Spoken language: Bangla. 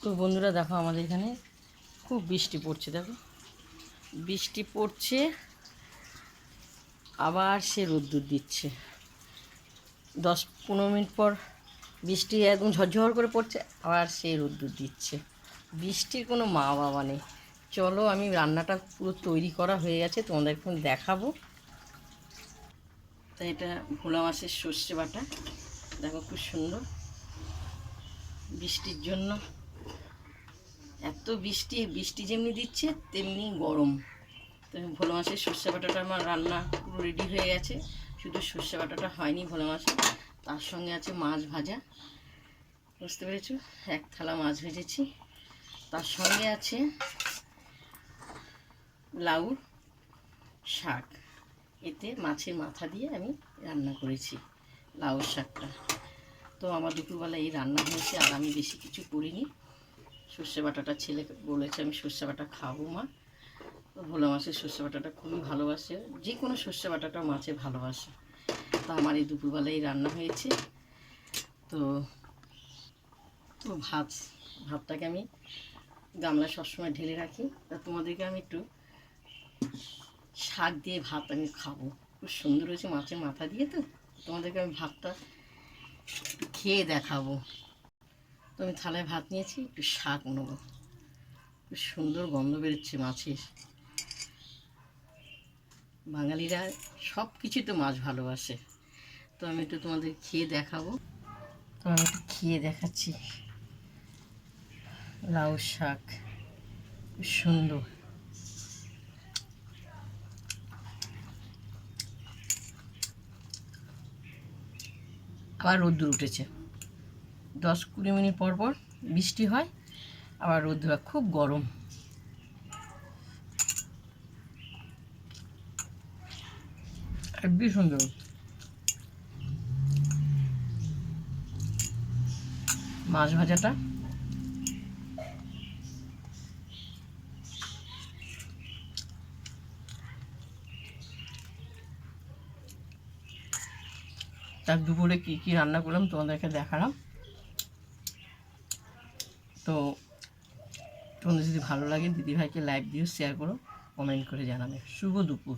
তো বন্ধুরা দেখো, আমাদের এখানে খুব বৃষ্টি পড়ছে। দেখো, বৃষ্টি পড়ছে, আবার সে রোদ্দুর দিচ্ছে। 10-15 মিনিট পর বৃষ্টি একদম ঝরঝর করে পড়ছে, আবার সে রোদ্দুর দিচ্ছে। বৃষ্টির কোনো মা বাবা নেই। চলো, আমি রান্নাটা পুরো তৈরি করা হয়ে গেছে, তোমাদের এখন দেখাবো। তাই এটা ভোলা মাছের সর্ষে বাটা। দেখো, খুব সুন্দর। বৃষ্টির জন্য এত বৃষ্টি, বৃষ্টি যেমনি দিচ্ছে তেমনি গরম। তো ভোলা মাছের সর্ষে বাটাটা আমার রান্না পুরো রেডি হয়ে গেছে। শুধু সর্ষে বাটাটা হয়নি ভোলা মাছে, তার সঙ্গে আছে মাছ ভাজা। বুঝতে পেরেছো? এক থালা মাছ ভেজেছি। তার সঙ্গে আছে লাউ শাক। এতে মাছের মাথা দিয়ে আমি রান্না করেছি লাউ শাকটা। তো আমার দুপুরবেলা এই রান্না হয়েছে, আর আমি বেশি কিছু করিনি। সর্ষে বাটাটা ছেলে বলেছে আমি সর্ষে বাটা খাবো মা। তো ভোলা মাছের সর্ষে বাটাটা খুবই ভালোবাসে, যে কোনো সর্ষে বাটাটা মাছে ভালোবাসে। তো আমার এই দুপুরবেলা এই রান্না হয়েছে। তো তো ভাতটাকে আমি গামলা সবসময় ঢেলে রাখি। তা তোমাদেরকে আমি একটু শাক দিয়ে ভাত আমি খাবো। খুব সুন্দর হয়েছে মাছের মাথা দিয়ে। তো তোমাদেরকে আমি ভাতটা একটু খেয়ে দেখাবো। তো আমি থালায় ভাত নিয়েছি, একটু শাক নেবো। খুব সুন্দর গন্ধ বেরোচ্ছে মাছের। বাঙালিরা সব কিছুই তো মাছ ভালোবাসে। তো আমি একটু তোমাদের খেয়ে দেখাবো। তো আমি একটু খেয়ে দেখাচ্ছি। লাউ শাক খুব সুন্দর। আবার রোদ্দুর উঠেছে। 10-20 মিনিট পর পর বৃষ্টি হয়, আবার রোদ্দুর, খুব গরম। খুবই সুন্দর। মাছ ভাজাটা তার দুপুরে কী কী রান্না করলাম তোমাদেরকে দেখালাম। তো তোমাদের যদি ভালো লাগে দিদিভাইকে লাইক দিও, শেয়ার করো, কমেন্ট করে জানাবে। শুভ দুপুর।